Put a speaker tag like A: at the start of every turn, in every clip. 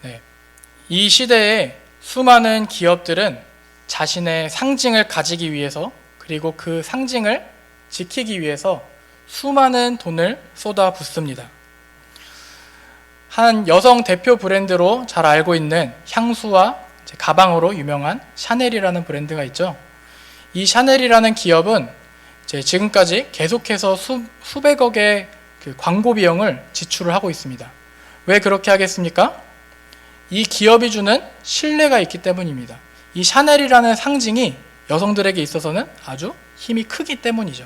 A: 네. 이 시대에 수많은 기업들은 자신의 상징을 가지기 위해서, 그리고 그 상징을 지키기 위해서 수많은 돈을 쏟아붓습니다. 한 여성 대표 브랜드로 잘 알고 있는 향수와 가방으로 유명한 샤넬이라는 브랜드가 있죠. 이 샤넬이라는 기업은 지금까지 계속해서 수백억의 그 광고 비용을 지출을 하고 있습니다. 왜 그렇게 하겠습니까? 이 기업이 주는 신뢰가 있기 때문입니다. 이 샤넬이라는 상징이 여성들에게 있어서는 아주 힘이 크기 때문이죠.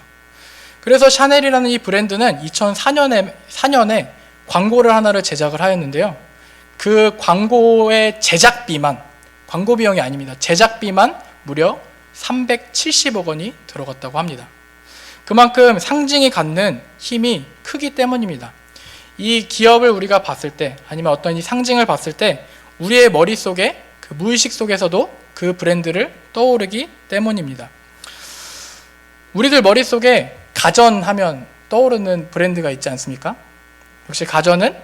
A: 그래서 샤넬이라는 이 브랜드는 2004년에 광고를 하나를 제작을 하였는데요. 그 광고의 제작비만, 광고 비용이 아닙니다. 제작비만 무려 370억 원이 들어갔다고 합니다. 그만큼 상징이 갖는 힘이 크기 때문입니다. 이 기업을 우리가 봤을 때, 아니면 어떤 이 상징을 봤을 때 우리의 머릿속에, 그 무의식 속에서도 그 브랜드를 떠오르기 때문입니다. 우리들 머릿속에 가전하면 떠오르는 브랜드가 있지 않습니까? 역시 가전은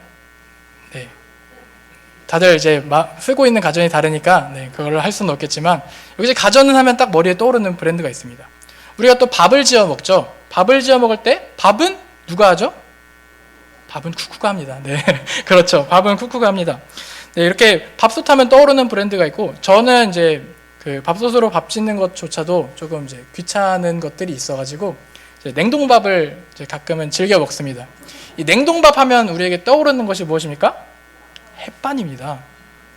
A: 다들 이제 쓰고 있는 가전이 다르니까 그걸 할 수는 없겠지만, 역시 가전은 하면 딱 머리에 떠오르는 브랜드가 있습니다. 우리가 또 밥을 지어 먹죠. 밥을 지어 먹을 때 밥은 누가 하죠? 밥은 쿠쿠가 합니다. 네, 그렇죠. 밥은 쿠쿠가 합니다. 네, 이렇게 밥솥 하면 떠오르는 브랜드가 있고, 저는 이제 그 밥솥으로 밥 짓는 것조차도 조금 이제 귀찮은 것들이 있어가지고 이제 냉동밥을 이제 가끔은 즐겨 먹습니다. 이 냉동밥 하면 우리에게 떠오르는 것이 무엇입니까? 햇반입니다.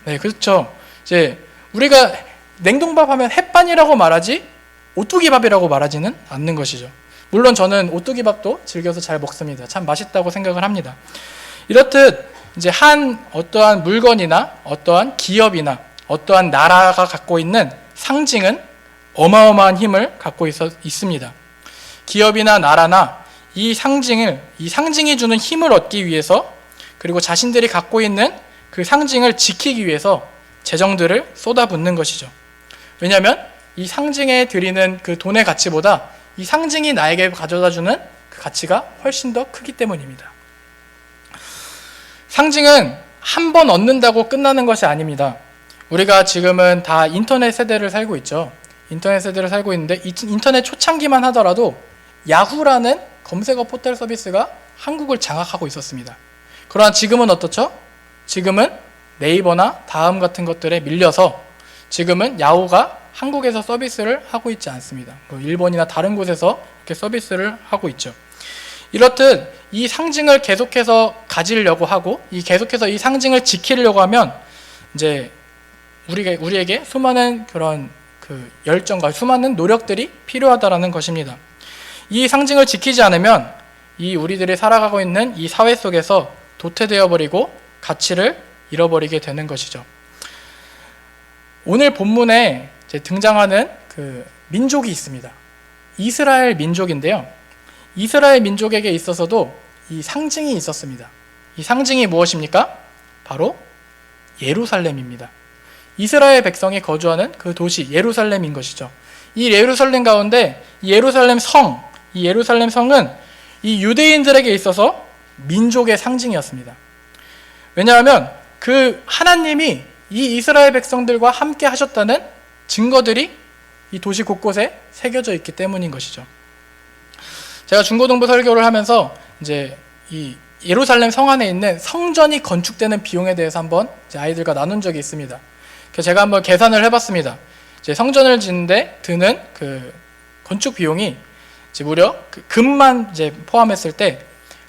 A: 네, 그렇죠. 이제 우리가 냉동밥 하면 햇반이라고 말하지 오뚜기밥이라고 말하지는 않는 것이죠. 물론 저는 오뚜기밥도 즐겨서 잘 먹습니다. 참 맛있다고 생각을 합니다. 이렇듯 이제 어떠한 물건이나 어떠한 기업이나 어떠한 나라가 갖고 있는 상징은 어마어마한 힘을 갖고 있습니다. 기업이나 나라나 이 상징이 주는 힘을 얻기 위해서, 그리고 자신들이 갖고 있는 그 상징을 지키기 위해서 재정들을 쏟아붓는 것이죠. 왜냐하면 이 상징에 들이는 그 돈의 가치보다 이 상징이 나에게 가져다주는 그 가치가 훨씬 더 크기 때문입니다. 상징은 한 번 얻는다고 끝나는 것이 아닙니다. 우리가 지금은 다 인터넷 세대를 살고 있죠. 인터넷 세대를 살고 있는데, 인터넷 초창기만 하더라도 야후라는 검색어 포털 서비스가 한국을 장악하고 있었습니다. 그러나 지금은 어떻죠? 지금은 네이버나 다음 같은 것들에 밀려서 지금은 야후가 한국에서 서비스를 하고 있지 않습니다. 일본이나 다른 곳에서 이렇게 서비스를 하고 있죠. 이렇듯 이 상징을 계속해서 가지려고 하고, 계속해서 이 상징을 지키려고 하면 이제 우리에게 수많은 그런 그 열정과 수많은 노력들이 필요하다라는 것입니다. 이 상징을 지키지 않으면 이 우리들이 살아가고 있는 이 사회 속에서 도태되어 버리고 가치를 잃어버리게 되는 것이죠. 오늘 본문에 등장하는 그 민족이 있습니다. 이스라엘 민족인데요. 이스라엘 민족에게 있어서도 이 상징이 있었습니다. 이 상징이 무엇입니까? 바로 예루살렘입니다. 이스라엘 백성이 거주하는 그 도시 예루살렘인 것이죠. 이 예루살렘 가운데 이 예루살렘 성은 이 유대인들에게 있어서 민족의 상징이었습니다. 왜냐하면 그 하나님이 이 이스라엘 백성들과 함께 하셨다는 증거들이 이 도시 곳곳에 새겨져 있기 때문인 것이죠. 제가 중고등부 설교를 하면서 이제 이 예루살렘 성 안에 있는 성전이 건축되는 비용에 대해서 한번 이제 아이들과 나눈 적이 있습니다. 그래서 제가 한번 계산을 해봤습니다. 이제 성전을 짓는데 드는 그 건축 비용이 이제 무려 그 금만 이제 포함했을 때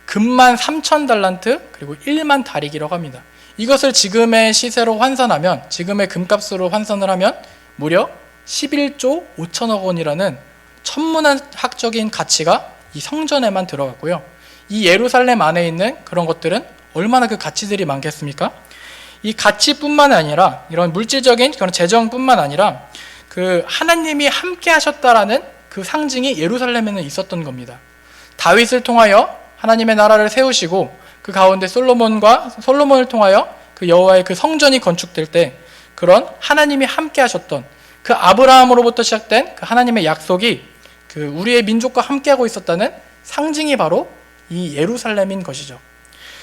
A: 금만 3,000달란트 그리고 1만 다리기라고 합니다. 이것을 지금의 시세로 환산하면, 지금의 금값으로 환산을 하면 무려 11조 5천억 원이라는 천문학적인 가치가 이 성전에만 들어갔고요. 이 예루살렘 안에 있는 그런 것들은 얼마나 그 가치들이 많겠습니까? 이 가치뿐만 아니라 이런 물질적인 그런 재정뿐만 아니라 그 하나님이 함께 하셨다라는 그 상징이 예루살렘에는 있었던 겁니다. 다윗을 통하여 하나님의 나라를 세우시고 그 가운데 솔로몬을 통하여 그 여호와의 그 성전이 건축될 때 그런 하나님이 함께 하셨던 그 아브라함으로부터 시작된 그 하나님의 약속이 그 우리의 민족과 함께하고 있었다는 상징이 바로 이 예루살렘인 것이죠.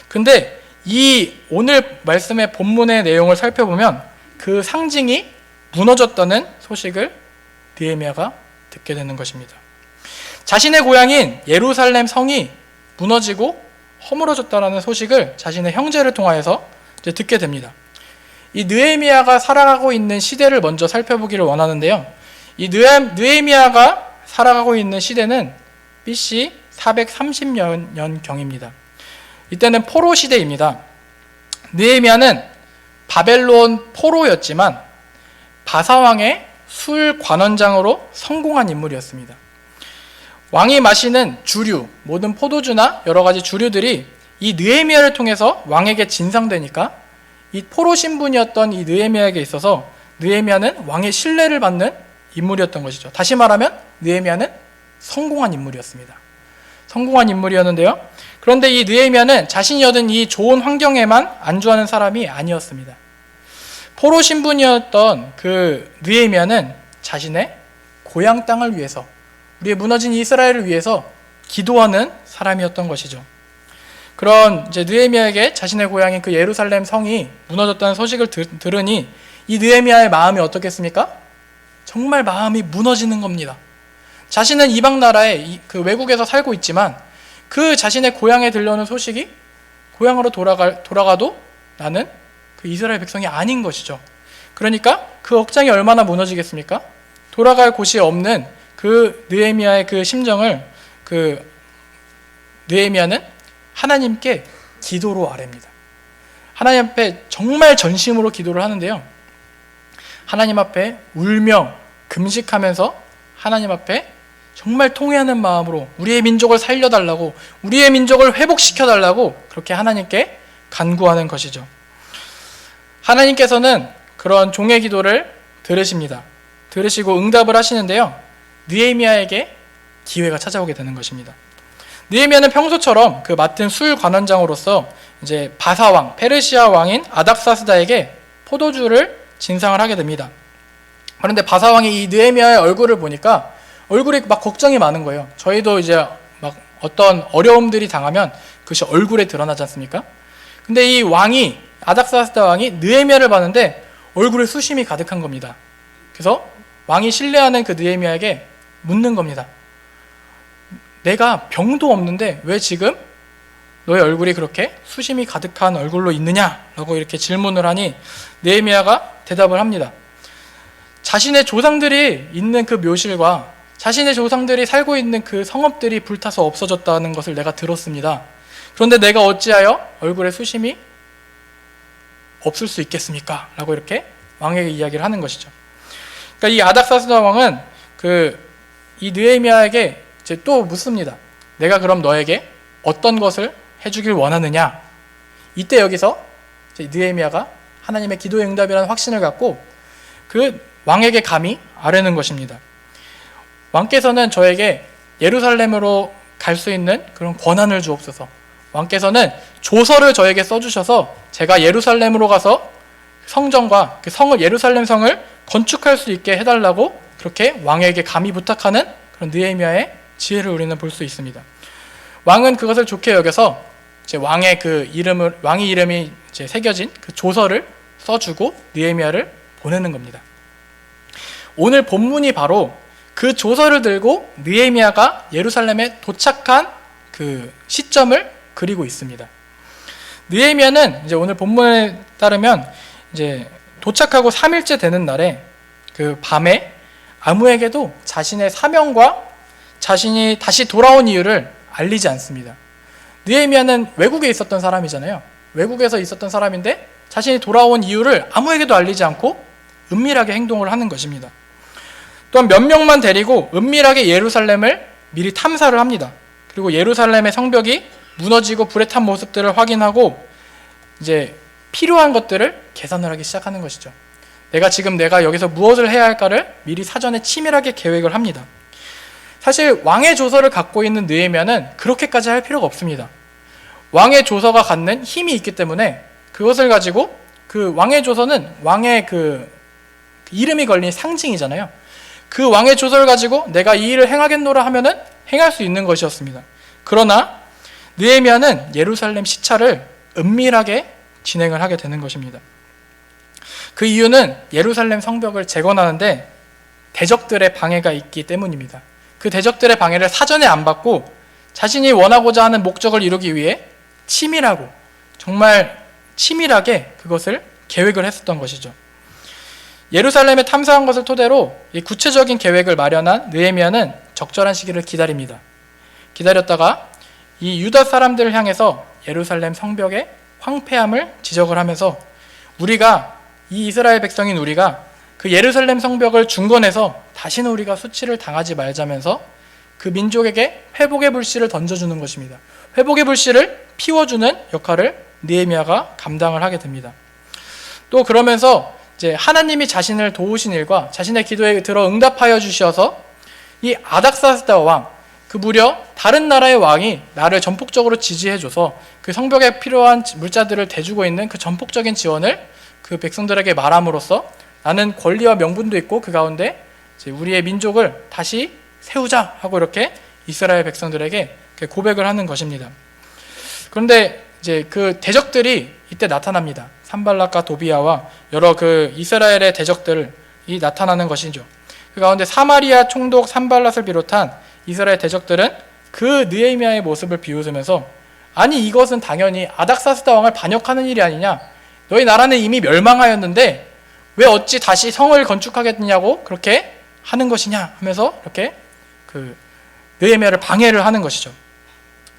A: 근데 이 오늘 말씀의 본문의 내용을 살펴보면 그 상징이 무너졌다는 소식을 느헤미야가 듣게 되는 것입니다. 자신의 고향인 예루살렘 성이 무너지고 허물어졌다는 소식을 자신의 형제를 통하여서 이제 듣게 됩니다. 이 느헤미야가 살아가고 있는 시대를 먼저 살펴보기를 원하는데요. 이 느헤미야가 살아가고 있는 시대는 BC 430년경입니다. 이때는 포로 시대입니다. 느헤미야는 바벨론 포로였지만 바사왕의 술 관원장으로 성공한 인물이었습니다. 왕이 마시는 주류, 모든 포도주나 여러 가지 주류들이 이 느헤미야를 통해서 왕에게 진상되니까 이 포로 신분이었던 이 느헤미야에게 있어서 느헤미야는 왕의 신뢰를 받는 인물이었던 것이죠. 다시 말하면 느헤미야는 성공한 인물이었습니다. 성공한 인물이었는데요. 그런데 이 느헤미야는 자신이 얻은 이 좋은 환경에만 안주하는 사람이 아니었습니다. 포로 신분이었던 그 느헤미야는 자신의 고향 땅을 위해서, 우리의 무너진 이스라엘을 위해서 기도하는 사람이었던 것이죠. 그런 이제 느헤미야에게 자신의 고향인 그 예루살렘 성이 무너졌다는 소식을 들으니 이 느헤미야의 마음이 어떻겠습니까? 정말 마음이 무너지는 겁니다. 자신은 이방 나라에 그 외국에서 살고 있지만 그 자신의 고향에 들려오는 소식이 고향으로 돌아가도 나는 그 이스라엘 백성이 아닌 것이죠. 그러니까 그 억장이 얼마나 무너지겠습니까? 돌아갈 곳이 없는 그 느헤미야의 그 심정을 그 느헤미야는 하나님께 기도로 아뢰입니다. 하나님 앞에 정말 전심으로 기도를 하는데요. 하나님 앞에 울며 금식하면서 하나님 앞에 정말 통회하는 마음으로 우리의 민족을 살려달라고, 우리의 민족을 회복시켜달라고 그렇게 하나님께 간구하는 것이죠. 하나님께서는 그런 종의 기도를 들으십니다. 들으시고 응답을 하시는데요. 느헤미야에게 기회가 찾아오게 되는 것입니다. 느헤미야는 평소처럼 그 맡은 술 관원장으로서 이제 바사왕, 페르시아 왕인 아닥사스다에게 포도주를 진상을 하게 됩니다. 그런데 바사왕이 이 느헤미야의 얼굴을 보니까 얼굴에 막 걱정이 많은 거예요. 저희도 이제 막 어떤 어려움들이 당하면 그것이 얼굴에 드러나지 않습니까? 근데 이 왕이, 아닥사스다 왕이 느헤미야를 봤는데 얼굴에 수심이 가득한 겁니다. 그래서 왕이 신뢰하는 그 느헤미야에게 묻는 겁니다. 내가 병도 없는데 왜 지금 너의 얼굴이 그렇게 수심이 가득한 얼굴로 있느냐? 라고 이렇게 질문을 하니 느헤미야가 대답을 합니다. 자신의 조상들이 있는 그 묘실과 자신의 조상들이 살고 있는 그 성읍들이 불타서 없어졌다는 것을 내가 들었습니다. 그런데 내가 어찌하여 얼굴에 수심이 없을 수 있겠습니까? 라고 이렇게 왕에게 이야기를 하는 것이죠. 그러니까 이 아닥사스다 왕은 이 느헤미야에게 이제 또 묻습니다. 내가 그럼 너에게 어떤 것을 해주길 원하느냐? 이때 여기서 느헤미야가 하나님의 기도의 응답이라는 확신을 갖고 그 왕에게 감히 아뢰는 것입니다. 왕께서는 저에게 예루살렘으로 갈 수 있는 그런 권한을 주옵소서. 왕께서는 조서를 저에게 써주셔서 제가 예루살렘으로 가서 성전과 그 성을, 예루살렘 성을 건축할 수 있게 해달라고 그렇게 왕에게 감히 부탁하는 그런 느헤미야의 지혜를 우리는 볼 수 있습니다. 왕은 그것을 좋게 여겨서 이제 왕의 이름이 이제 새겨진 그 조서를 써주고 느헤미야를 보내는 겁니다. 오늘 본문이 바로 그 조서를 들고 느헤미야가 예루살렘에 도착한 그 시점을 그리고 있습니다. 느헤미야는 이제 오늘 본문에 따르면 이제 도착하고 3일째 되는 날에 그 밤에 아무에게도 자신의 사명과 자신이 다시 돌아온 이유를 알리지 않습니다. 느헤미야는 외국에 있었던 사람이잖아요. 외국에서 있었던 사람인데 자신이 돌아온 이유를 아무에게도 알리지 않고 은밀하게 행동을 하는 것입니다. 또한 몇 명만 데리고 은밀하게 예루살렘을 미리 탐사를 합니다. 그리고 예루살렘의 성벽이 무너지고 불에 탄 모습들을 확인하고 이제 필요한 것들을 계산을 하기 시작하는 것이죠. 내가 여기서 무엇을 해야 할까를 미리 사전에 치밀하게 계획을 합니다. 사실 왕의 조서를 갖고 있는 느헤미야는 그렇게까지 할 필요가 없습니다. 왕의 조서가 갖는 힘이 있기 때문에 그것을 가지고 그 왕의 조서는 왕의 그 이름이 걸린 상징이잖아요. 그 왕의 조서를 가지고 내가 이 일을 행하겠노라 하면은 행할 수 있는 것이었습니다. 그러나 느헤미야는 예루살렘 시차를 은밀하게 진행을 하게 되는 것입니다. 그 이유는 예루살렘 성벽을 재건하는데 대적들의 방해가 있기 때문입니다. 그 대적들의 방해를 사전에 안 받고 자신이 원하고자 하는 목적을 이루기 위해 치밀하고 정말 치밀하게 그것을 계획을 했었던 것이죠. 예루살렘에 탐사한 것을 토대로 이 구체적인 계획을 마련한 느헤미야는 적절한 시기를 기다립니다. 기다렸다가 이 유다 사람들을 향해서 예루살렘 성벽의 황폐함을 지적을 하면서 이 이스라엘 백성인 우리가 그 예루살렘 성벽을 중건해서 다시는 우리가 수치를 당하지 말자면서 그 민족에게 회복의 불씨를 던져주는 것입니다. 회복의 불씨를 피워주는 역할을 느헤미야가 감당을 하게 됩니다. 또 그러면서 이제 하나님이 자신을 도우신 일과 자신의 기도에 들어 응답하여 주셔서 이 아닥사스다 왕, 그 무려 다른 나라의 왕이 나를 전폭적으로 지지해줘서 그 성벽에 필요한 물자들을 대주고 있는 그 전폭적인 지원을 그 백성들에게 말함으로써 나는 권리와 명분도 있고 그 가운데 이제 우리의 민족을 다시 세우자 하고 이렇게 이스라엘 백성들에게 고백을 하는 것입니다. 그런데 이제 그 대적들이 이때 나타납니다. 산발락과 도비야와 여러 그 이스라엘의 대적들이 나타나는 것이죠. 그 가운데 사마리아 총독 산발락을 비롯한 이스라엘 대적들은 그 느헤미야의 모습을 비웃으면서 아니 이것은 당연히 아닥사스다 왕을 반역하는 일이 아니냐, 너희 나라는 이미 멸망하였는데 왜 어찌 다시 성을 건축하겠느냐고 그렇게 하는 것이냐 하면서 이렇게 그 느헤미야를 방해를 하는 것이죠.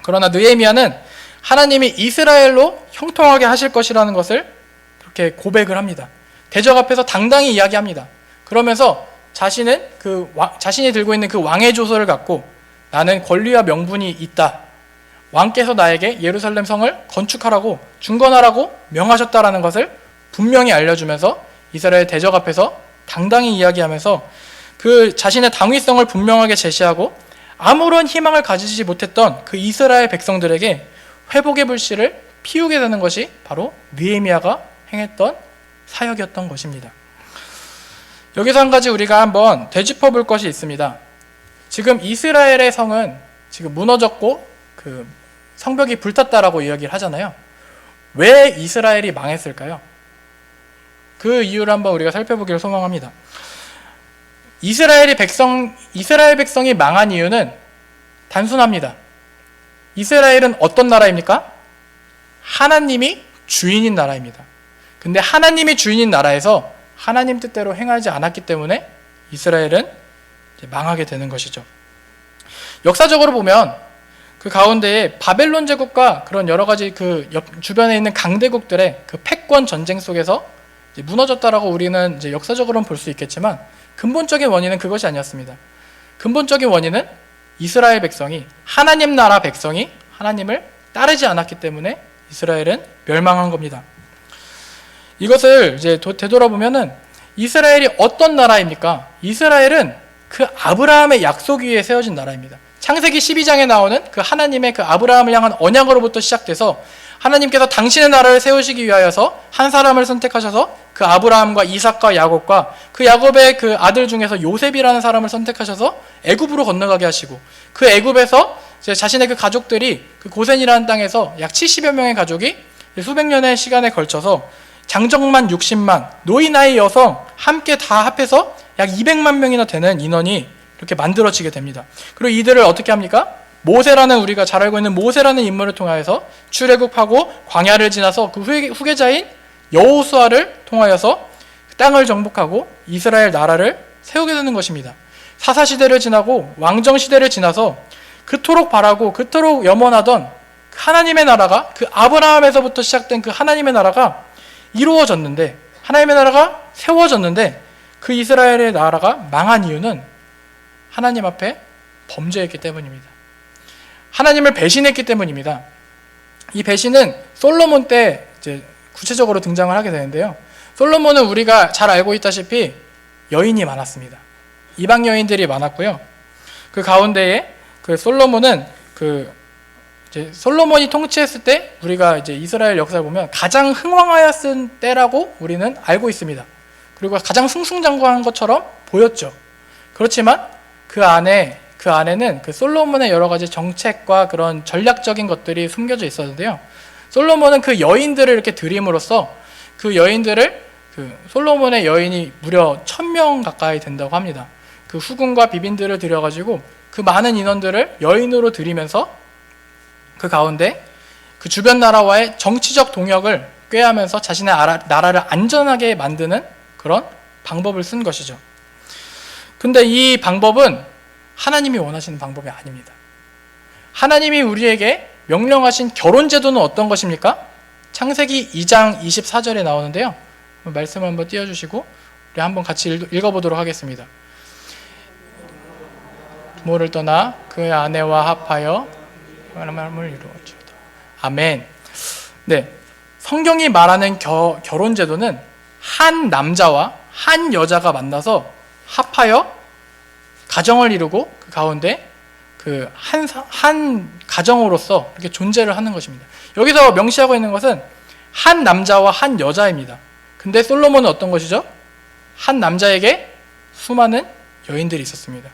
A: 그러나 느헤미야는 하나님이 이스라엘로 형통하게 하실 것이라는 것을 그렇게 고백을 합니다. 대적 앞에서 당당히 이야기합니다. 그러면서 자신이 들고 있는 그 왕의 조서를 갖고 나는 권리와 명분이 있다. 왕께서 나에게 예루살렘 성을 건축하라고 중건하라고 명하셨다라는 것을 분명히 알려주면서 이스라엘 대적 앞에서 당당히 이야기하면서 그 자신의 당위성을 분명하게 제시하고 아무런 희망을 가지지 못했던 그 이스라엘 백성들에게 회복의 불씨를 피우게 되는 것이 바로 느헤미야가 행했던 사역이었던 것입니다. 여기서 한 가지 우리가 한번 되짚어 볼 것이 있습니다. 지금 이스라엘의 성은 지금 무너졌고 그 성벽이 불탔다라고 이야기를 하잖아요. 왜 이스라엘이 망했을까요? 그 이유를 한번 우리가 살펴보기를 소망합니다. 이스라엘 백성이 망한 이유는 단순합니다. 이스라엘은 어떤 나라입니까? 하나님이 주인인 나라입니다. 근데 하나님이 주인인 나라에서 하나님 뜻대로 행하지 않았기 때문에 이스라엘은 이제 망하게 되는 것이죠. 역사적으로 보면 그 가운데에 바벨론 제국과 그런 여러 가지 그 주변에 있는 강대국들의 그 패권 전쟁 속에서 이제 무너졌다라고 우리는 이제 역사적으로는 볼 수 있겠지만 근본적인 원인은 그것이 아니었습니다. 근본적인 원인은 이스라엘 백성이, 하나님 나라 백성이 하나님을 따르지 않았기 때문에 이스라엘은 멸망한 겁니다. 이것을 이제 되돌아보면은 이스라엘이 어떤 나라입니까? 이스라엘은 그 아브라함의 약속 위에 세워진 나라입니다. 창세기 12장에 나오는 그 하나님의 그 아브라함을 향한 언약으로부터 시작돼서 하나님께서 당신의 나라를 세우시기 위하여서 한 사람을 선택하셔서 그 아브라함과 이삭과 야곱과 그 야곱의 그 아들 중에서 요셉이라는 사람을 선택하셔서 애굽으로 건너가게 하시고 그 애굽에서 자신의 그 가족들이 그 고센이라는 땅에서 약 70여 명의 가족이 수백 년의 시간에 걸쳐서 장정만 60만, 노인 나이 여성 함께 다 합해서 약 200만 명이나 되는 인원이 이렇게 만들어지게 됩니다. 그리고 이들을 어떻게 합니까? 모세라는, 우리가 잘 알고 있는 모세라는 인물을 통하여서 출애굽하고 광야를 지나서 그 후계자인 여호수아를 통하여서 땅을 정복하고 이스라엘 나라를 세우게 되는 것입니다. 사사시대를 지나고 왕정시대를 지나서 그토록 바라고 그토록 염원하던 하나님의 나라가, 그 아브라함에서부터 시작된 그 하나님의 나라가 이루어졌는데, 하나님의 나라가 세워졌는데 그 이스라엘의 나라가 망한 이유는 하나님 앞에 범죄했기 때문입니다. 하나님을 배신했기 때문입니다. 이 배신은 솔로몬 때 이제 구체적으로 등장을 하게 되는데요. 솔로몬은 우리가 잘 알고 있다시피 여인이 많았습니다. 이방 여인들이 많았고요. 그 가운데에 그 솔로몬은 이제 솔로몬이 통치했을 때 우리가 이제 이스라엘 역사를 보면 가장 흥왕하였을 때라고 우리는 알고 있습니다. 그리고 가장 승승장구한 것처럼 보였죠. 그렇지만 그 안에는 그 솔로몬의 여러 가지 정책과 그런 전략적인 것들이 숨겨져 있었는데요. 솔로몬은 그 여인들을 이렇게 드림으로써 그 여인들을 솔로몬의 여인이 무려 1000명 가까이 된다고 합니다. 그 후궁과 비빈들을 들여가지고 그 많은 인원들을 여인으로 들이면서 그 가운데 그 주변 나라와의 정치적 동역을 꾀하면서 자신의 나라를 안전하게 만드는 그런 방법을 쓴 것이죠. 근데 이 방법은 하나님이 원하시는 방법이 아닙니다. 하나님이 우리에게 명령하신 결혼 제도는 어떤 것입니까? 창세기 2장 24절에 나오는데요. 말씀을 한번 띄워주시고 우리 한번 같이 읽어보도록 하겠습니다. 부모를 떠나 그의 아내와 합하여 마음을 이루었지어다. 아멘. 네, 성경이 말하는 결혼 제도는 한 남자와 한 여자가 만나서 합하여 가정을 이루고 그 가운데 그 한 가정으로서 이렇게 존재를 하는 것입니다. 여기서 명시하고 있는 것은 한 남자와 한 여자입니다. 근데 솔로몬은 어떤 것이죠? 한 남자에게 수많은 여인들이 있었습니다.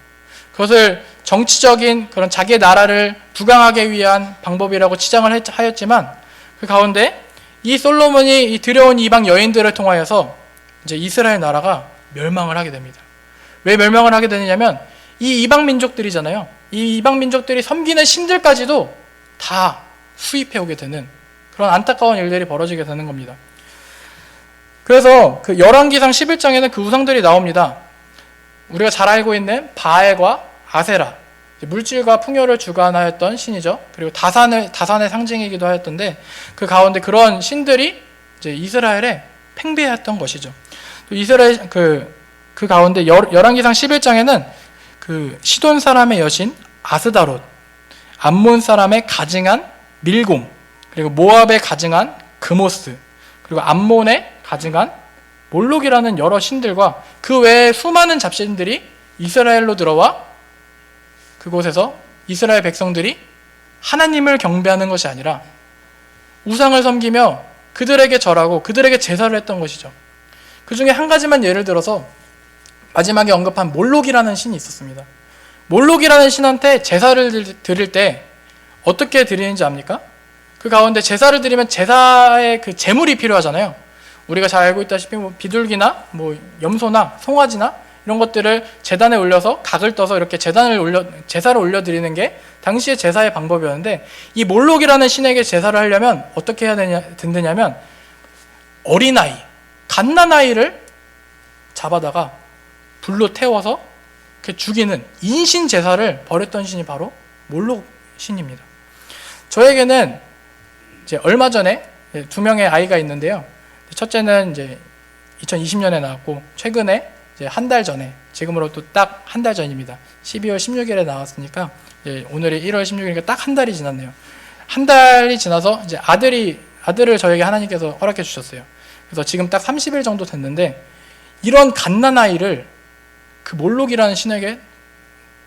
A: 그것을 정치적인 그런 자기의 나라를 부강하기 위한 방법이라고 치장을 하였지만 그 가운데 이 솔로몬이 이 들여온 이방 여인들을 통하여서 이제 이스라엘 나라가 멸망을 하게 됩니다. 왜 멸망을 하게 되느냐면 이 이방 민족들이잖아요. 이 이방 민족들이 섬기는 신들까지도 다 수입해 오게 되는 그런 안타까운 일들이 벌어지게 되는 겁니다. 그래서 그 열왕기상 11장에는 그 우상들이 나옵니다. 우리가 잘 알고 있는 바알과 아세라, 물질과 풍요를 주관하였던 신이죠. 그리고 다산의 상징이기도 하였던데 그 가운데 그런 신들이 이제 이스라엘에 팽배했던 것이죠. 또 이스라엘 그 가운데 열왕기상 11장에는 그 시돈 사람의 여신 아스다롯, 암몬 사람의 가증한 밀곰, 그리고 모압의 가증한 그모스, 그리고 암몬의 가증한 몰록이라는 여러 신들과 그 외에 수많은 잡신들이 이스라엘로 들어와 그곳에서 이스라엘 백성들이 하나님을 경배하는 것이 아니라 우상을 섬기며 그들에게 절하고 그들에게 제사를 했던 것이죠. 그 중에 한 가지만 예를 들어서 마지막에 언급한 몰록이라는 신이 있었습니다. 몰록이라는 신한테 제사를 드릴 때 어떻게 드리는지 압니까? 그 가운데 제사를 드리면 제사에 그 제물이 필요하잖아요. 우리가 잘 알고 있다시피 비둘기나 염소나 송아지나 이런 것들을 제단에 올려서 각을 떠서 이렇게 제사를 올려드리는 게 당시의 제사의 방법이었는데 이 몰록이라는 신에게 제사를 하려면 어떻게 해야 되냐면 어린아이, 갓난아이를 잡아다가 불로 태워서 죽이는 인신 제사를 벌였던 신이 바로 몰록 신입니다. 저에게는 이제 얼마 전에 2명의 아이가 있는데요. 첫째는 이제 2020년에 나왔고 최근에 이제 한 달 전에, 지금으로도 딱 한 달 전입니다. 12월 16일에 나왔으니까 이제 오늘이 1월 16일이니까 딱 한 달이 지났네요. 한 달이 지나서 이제 아들을 저에게 하나님께서 허락해 주셨어요. 그래서 지금 딱 30일 정도 됐는데 이런 갓난아이를 그 몰록이라는 신에게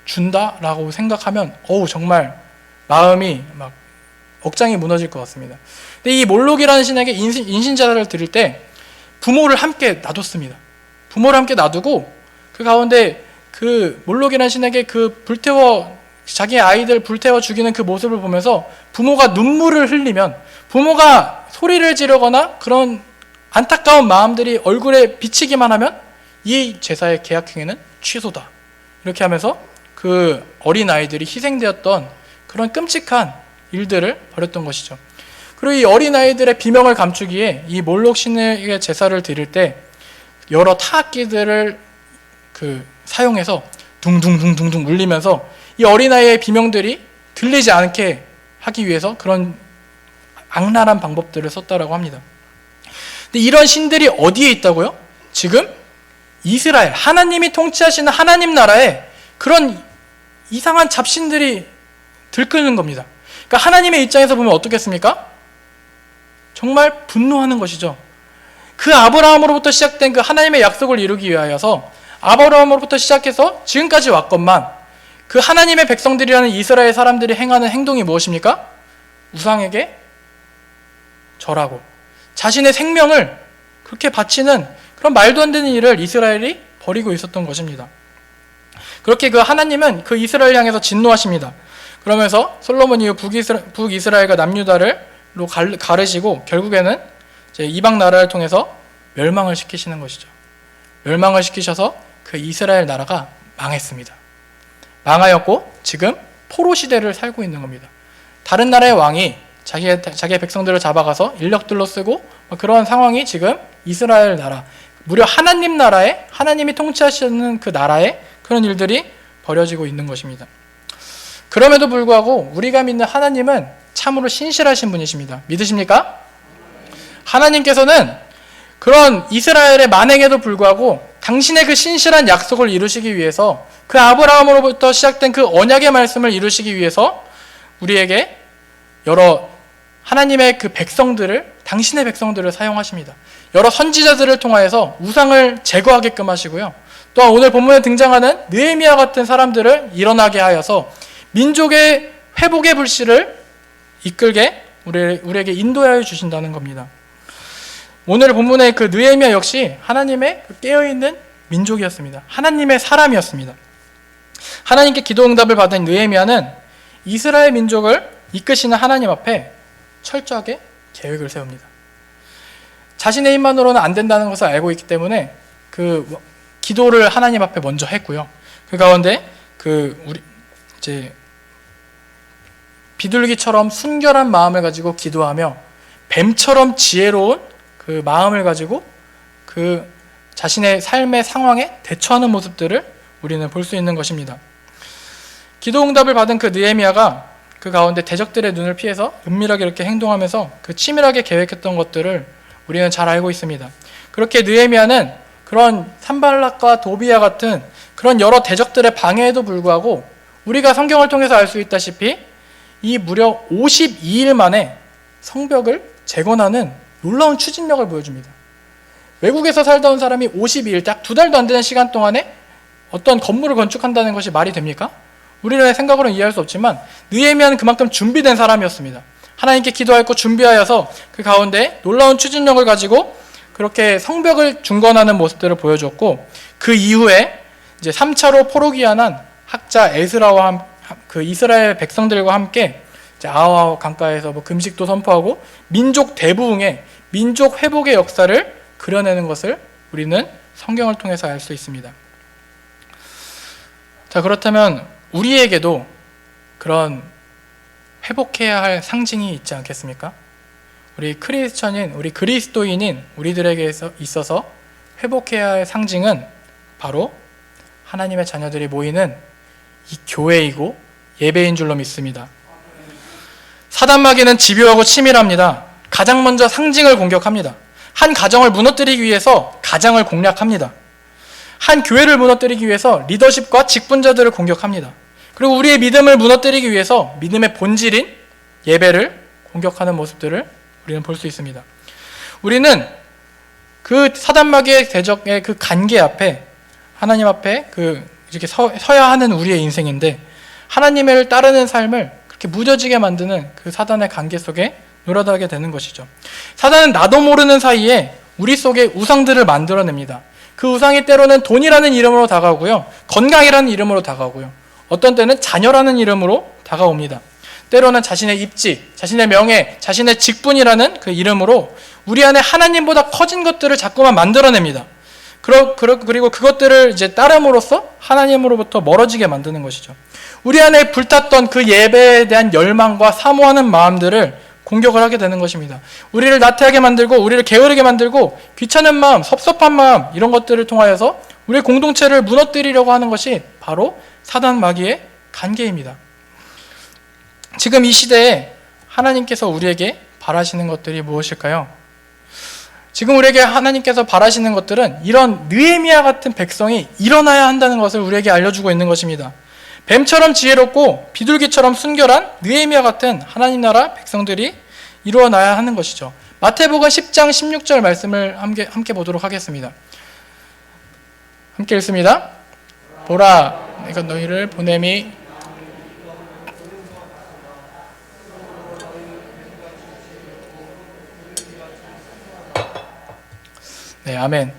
A: 준다라고 생각하면 정말 마음이 막 억장이 무너질 것 같습니다. 근데 이 몰록이라는 신에게 인신제사를 드릴 때 부모를 함께 놔뒀습니다. 부모를 함께 놔두고 그 가운데 그 몰록이라는 신에게 자기 아이들 불태워 죽이는 그 모습을 보면서 부모가 눈물을 흘리면, 부모가 소리를 지르거나 그런 안타까운 마음들이 얼굴에 비치기만 하면 이 제사의 계약행위는 취소다. 이렇게 하면서 그 어린아이들이 희생되었던 그런 끔찍한 일들을 벌였던 것이죠. 그리고 이 어린아이들의 비명을 감추기에 이 몰록 신에게 제사를 드릴 때 여러 타악기들을 사용해서 둥둥둥둥둥 울리면서 이 어린아이의 비명들이 들리지 않게 하기 위해서 그런 악랄한 방법들을 썼다라고 합니다. 근데 이런 신들이 어디에 있다고요? 지금 이스라엘, 하나님이 통치하시는 하나님 나라에 그런 이상한 잡신들이 들끓는 겁니다. 그러니까 하나님의 입장에서 보면 어떻겠습니까? 정말 분노하는 것이죠. 그 아브라함으로부터 시작된 그 하나님의 약속을 이루기 위하여서 아브라함으로부터 시작해서 지금까지 왔건만 그 하나님의 백성들이라는 이스라엘 사람들이 행하는 행동이 무엇입니까? 우상에게 절하고 자신의 생명을 그렇게 바치는 그런 말도 안 되는 일을 이스라엘이 벌이고 있었던 것입니다. 그렇게 그 하나님은 그 이스라엘 향해서 진노하십니다. 그러면서 솔로몬 이후 북이스라엘과 남유다를 가르시고 결국에는 이제 이방 나라를 통해서 멸망을 시키시는 것이죠. 멸망을 시키셔서 그 이스라엘 나라가 망했습니다. 망하였고 지금 포로 시대를 살고 있는 겁니다. 다른 나라의 왕이 자기의 백성들을 잡아가서 인력들로 쓰고 그런 상황이 지금 이스라엘 나라, 무려 하나님 나라에, 하나님이 통치하시는 그 나라에 그런 일들이 벌어지고 있는 것입니다. 그럼에도 불구하고 우리가 믿는 하나님은 참으로 신실하신 분이십니다. 믿으십니까? 하나님께서는 그런 이스라엘의 만행에도 불구하고 당신의 그 신실한 약속을 이루시기 위해서, 그 아브라함으로부터 시작된 그 언약의 말씀을 이루시기 위해서 우리에게 여러 하나님의 그 백성들을, 당신의 백성들을 사용하십니다. 여러 선지자들을 통하여서 우상을 제거하게끔 하시고요. 또한 오늘 본문에 등장하는 느헤미야 같은 사람들을 일어나게 하여서 민족의 회복의 불씨를 이끌게 우리에게 인도하여 주신다는 겁니다. 오늘 본문의 그 느헤미야 역시 하나님의 깨어있는 민족이었습니다. 하나님의 사람이었습니다. 하나님께 기도 응답을 받은 느헤미야는 이스라엘 민족을 이끄시는 하나님 앞에 철저하게 계획을 세웁니다. 자신의 힘만으로는 안 된다는 것을 알고 있기 때문에 그 기도를 하나님 앞에 먼저 했고요. 그 가운데 이제 비둘기처럼 순결한 마음을 가지고 기도하며 뱀처럼 지혜로운 그 마음을 가지고 그 자신의 삶의 상황에 대처하는 모습들을 우리는 볼 수 있는 것입니다. 기도 응답을 받은 그 느헤미야가 그 가운데 대적들의 눈을 피해서 은밀하게 이렇게 행동하면서 그 치밀하게 계획했던 것들을 우리는 잘 알고 있습니다. 그렇게 느헤미야는 그런 산발락과 도비야 같은 그런 여러 대적들의 방해에도 불구하고 우리가 성경을 통해서 알 수 있다시피 이 무려 52일 만에 성벽을 재건하는 놀라운 추진력을 보여줍니다. 외국에서 살다 온 사람이 52일, 딱 2달도 안 되는 시간 동안에 어떤 건물을 건축한다는 것이 말이 됩니까? 우리의 생각으로는 이해할 수 없지만 느헤미야는 그만큼 준비된 사람이었습니다. 하나님께 기도하였고 준비하여서 그 가운데 놀라운 추진력을 가지고 그렇게 성벽을 중건하는 모습들을 보여줬고, 그 이후에 이제 3차로 포로기한한 학자 에스라와 그 이스라엘 백성들과 함께 이제 아하와 강가에서 금식도 선포하고 민족 대부흥의, 민족 회복의 역사를 그려내는 것을 우리는 성경을 통해서 알 수 있습니다. 자, 그렇다면 우리에게도 그런 회복해야 할 상징이 있지 않겠습니까? 우리 크리스천인, 우리 그리스도인인 우리들에게 있어서 회복해야 할 상징은 바로 하나님의 자녀들이 모이는 이 교회이고 예배인 줄로 믿습니다. 사단마귀는 집요하고 치밀합니다. 가장 먼저 상징을 공격합니다. 한 가정을 무너뜨리기 위해서 가장을 공략합니다. 한 교회를 무너뜨리기 위해서 리더십과 직분자들을 공격합니다. 그리고 우리의 믿음을 무너뜨리기 위해서 믿음의 본질인 예배를 공격하는 모습들을 우리는 볼 수 있습니다. 우리는 그 사단마귀의 대적의 그 간계 앞에, 하나님 앞에 이렇게 서야 하는 우리의 인생인데, 하나님을 따르는 삶을 그렇게 무뎌지게 만드는 그 사단의 관계 속에 놀아나게 되는 것이죠. 사단은 나도 모르는 사이에 우리 속에 우상들을 만들어냅니다. 그 우상이 때로는 돈이라는 이름으로 다가오고요, 건강이라는 이름으로 다가오고요, 어떤 때는 자녀라는 이름으로 다가옵니다. 때로는 자신의 입지, 자신의 명예, 자신의 직분이라는 그 이름으로 우리 안에 하나님보다 커진 것들을 자꾸만 만들어냅니다. 그리고 그것들을 이제 따름으로써 하나님으로부터 멀어지게 만드는 것이죠. 우리 안에 불탔던 그 예배에 대한 열망과 사모하는 마음들을 공격을 하게 되는 것입니다. 우리를 나태하게 만들고, 우리를 게으르게 만들고, 귀찮은 마음, 섭섭한 마음, 이런 것들을 통하여서 우리의 공동체를 무너뜨리려고 하는 것이 바로 사단 마귀의 관계입니다. 지금 이 시대에 하나님께서 우리에게 바라시는 것들이 무엇일까요? 지금 우리에게 하나님께서 바라시는 것들은 이런 느헤미야 같은 백성이 일어나야 한다는 것을 우리에게 알려주고 있는 것입니다. 뱀처럼 지혜롭고 비둘기처럼 순결한 느헤미야 같은 하나님 나라 백성들이 이루어나야 하는 것이죠. 마태복음 10장 16절 말씀을 함께 보도록 하겠습니다. 함께 읽습니다. 보라, 내가 너희를 보냄이 네, 아멘.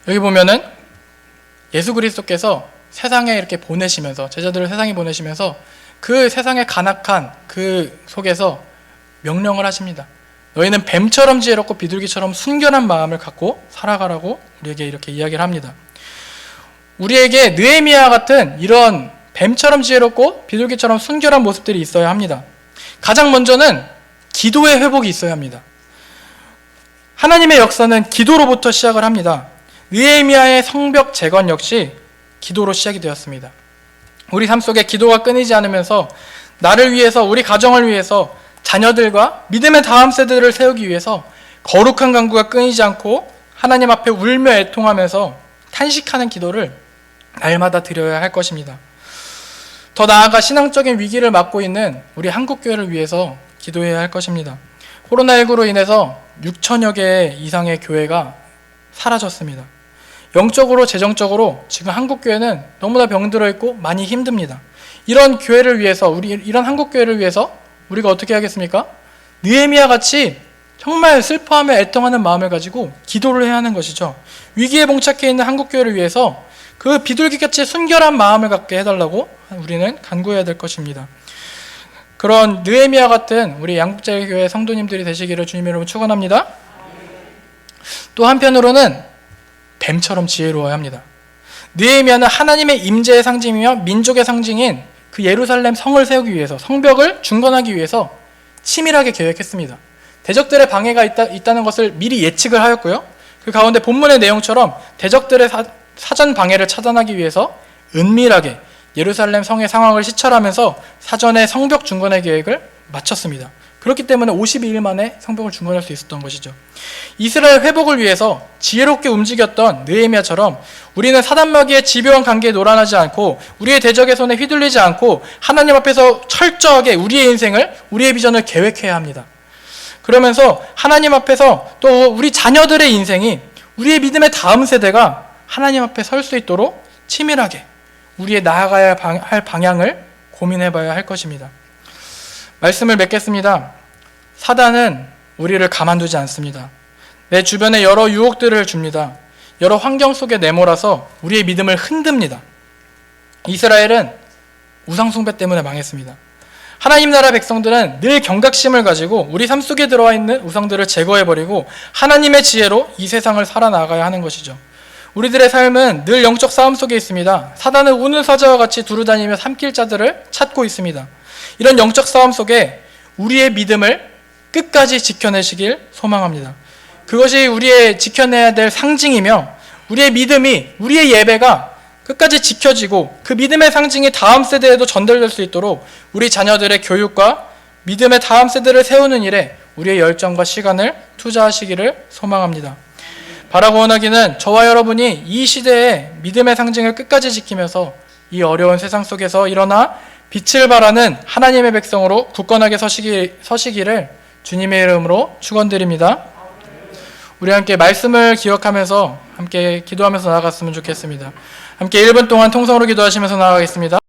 A: 여기 보면은 예수 그리스도께서 세상에 이렇게 보내시면서, 제자들을 세상에 보내시면서 그 세상의 간악한 그 속에서 명령을 하십니다. 너희는 뱀처럼 지혜롭고 비둘기처럼 순결한 마음을 갖고 살아가라고 우리에게 이렇게 이야기를 합니다. 우리에게 느헤미야 같은 이런 뱀처럼 지혜롭고 비둘기처럼 순결한 모습들이 있어야 합니다. 가장 먼저는 기도의 회복이 있어야 합니다. 하나님의 역사는 기도로부터 시작을 합니다. 느헤미야의 성벽 재건 역시 기도로 시작이 되었습니다. 우리 삶 속에 기도가 끊이지 않으면서 나를 위해서, 우리 가정을 위해서, 자녀들과 믿음의 다음 세대를 세우기 위해서 거룩한 간구가 끊이지 않고 하나님 앞에 울며 애통하면서 탄식하는 기도를 날마다 드려야 할 것입니다. 더 나아가 신앙적인 위기를 맞고 있는 우리 한국교회를 위해서 기도해야 할 것입니다. 코로나19로 인해서 6천여 개 이상의 교회가 사라졌습니다. 영적으로, 재정적으로 지금 한국교회는 너무나 병들어 있고 많이 힘듭니다. 이런 교회를 위해서, 이런 한국교회를 위해서 우리가 어떻게 하겠습니까? 느헤미야 같이 정말 슬퍼하며 애통하는 마음을 가지고 기도를 해야 하는 것이죠. 위기에 봉착해 있는 한국교회를 위해서 그 비둘기같이 순결한 마음을 갖게 해달라고 우리는 간구해야 될 것입니다. 그런 느헤미야 같은 우리 양국제교회 성도님들이 되시기를 주님의 이름으로 축원합니다. 또 한편으로는 뱀처럼 지혜로워야 합니다. 느헤미야는 하나님의 임재의 상징이며 민족의 상징인 그 예루살렘 성을 세우기 위해서, 성벽을 중건하기 위해서 치밀하게 계획했습니다. 대적들의 방해가 있다는 것을 미리 예측을 하였고요. 그 가운데 본문의 내용처럼 대적들의 사전 방해를 차단하기 위해서 은밀하게 예루살렘 성의 상황을 시찰하면서 사전에 성벽 중건의 계획을 마쳤습니다. 그렇기 때문에 52일 만에 성벽을 중건할 수 있었던 것이죠. 이스라엘 회복을 위해서 지혜롭게 움직였던 느헤미야처럼 우리는 사단마귀의 집요한 관계에 노란하지 않고 우리의 대적의 손에 휘둘리지 않고 하나님 앞에서 철저하게 우리의 인생을, 우리의 비전을 계획해야 합니다. 그러면서 하나님 앞에서 또 우리 자녀들의 인생이, 우리의 믿음의 다음 세대가 하나님 앞에 설 수 있도록 치밀하게 우리의 나아가야 할 방향을 고민해봐야 할 것입니다. 말씀을 맺겠습니다. 사단은 우리를 가만두지 않습니다. 내 주변에 여러 유혹들을 줍니다. 여러 환경 속에 내몰아서 우리의 믿음을 흔듭니다. 이스라엘은 우상 숭배 때문에 망했습니다. 하나님 나라 백성들은 늘 경각심을 가지고 우리 삶 속에 들어와 있는 우상들을 제거해버리고 하나님의 지혜로 이 세상을 살아나가야 하는 것이죠. 우리들의 삶은 늘 영적 싸움 속에 있습니다. 사단은 우는 사자와 같이 두루다니며 삼킬 자들을 찾고 있습니다. 이런 영적 싸움 속에 우리의 믿음을 끝까지 지켜내시길 소망합니다. 그것이 우리의 지켜내야 될 상징이며 우리의 믿음이, 우리의 예배가 끝까지 지켜지고 그 믿음의 상징이 다음 세대에도 전달될 수 있도록 우리 자녀들의 교육과 믿음의 다음 세대를 세우는 일에 우리의 열정과 시간을 투자하시기를 소망합니다. 바라고 원하기는 저와 여러분이 이 시대에 믿음의 상징을 끝까지 지키면서 이 어려운 세상 속에서 일어나 빛을 발하는 하나님의 백성으로 굳건하게 서시기를 주님의 이름으로 축원드립니다. 우리 함께 말씀을 기억하면서 함께 기도하면서 나아갔으면 좋겠습니다. 함께 1분 동안 통성으로 기도하시면서 나아가겠습니다.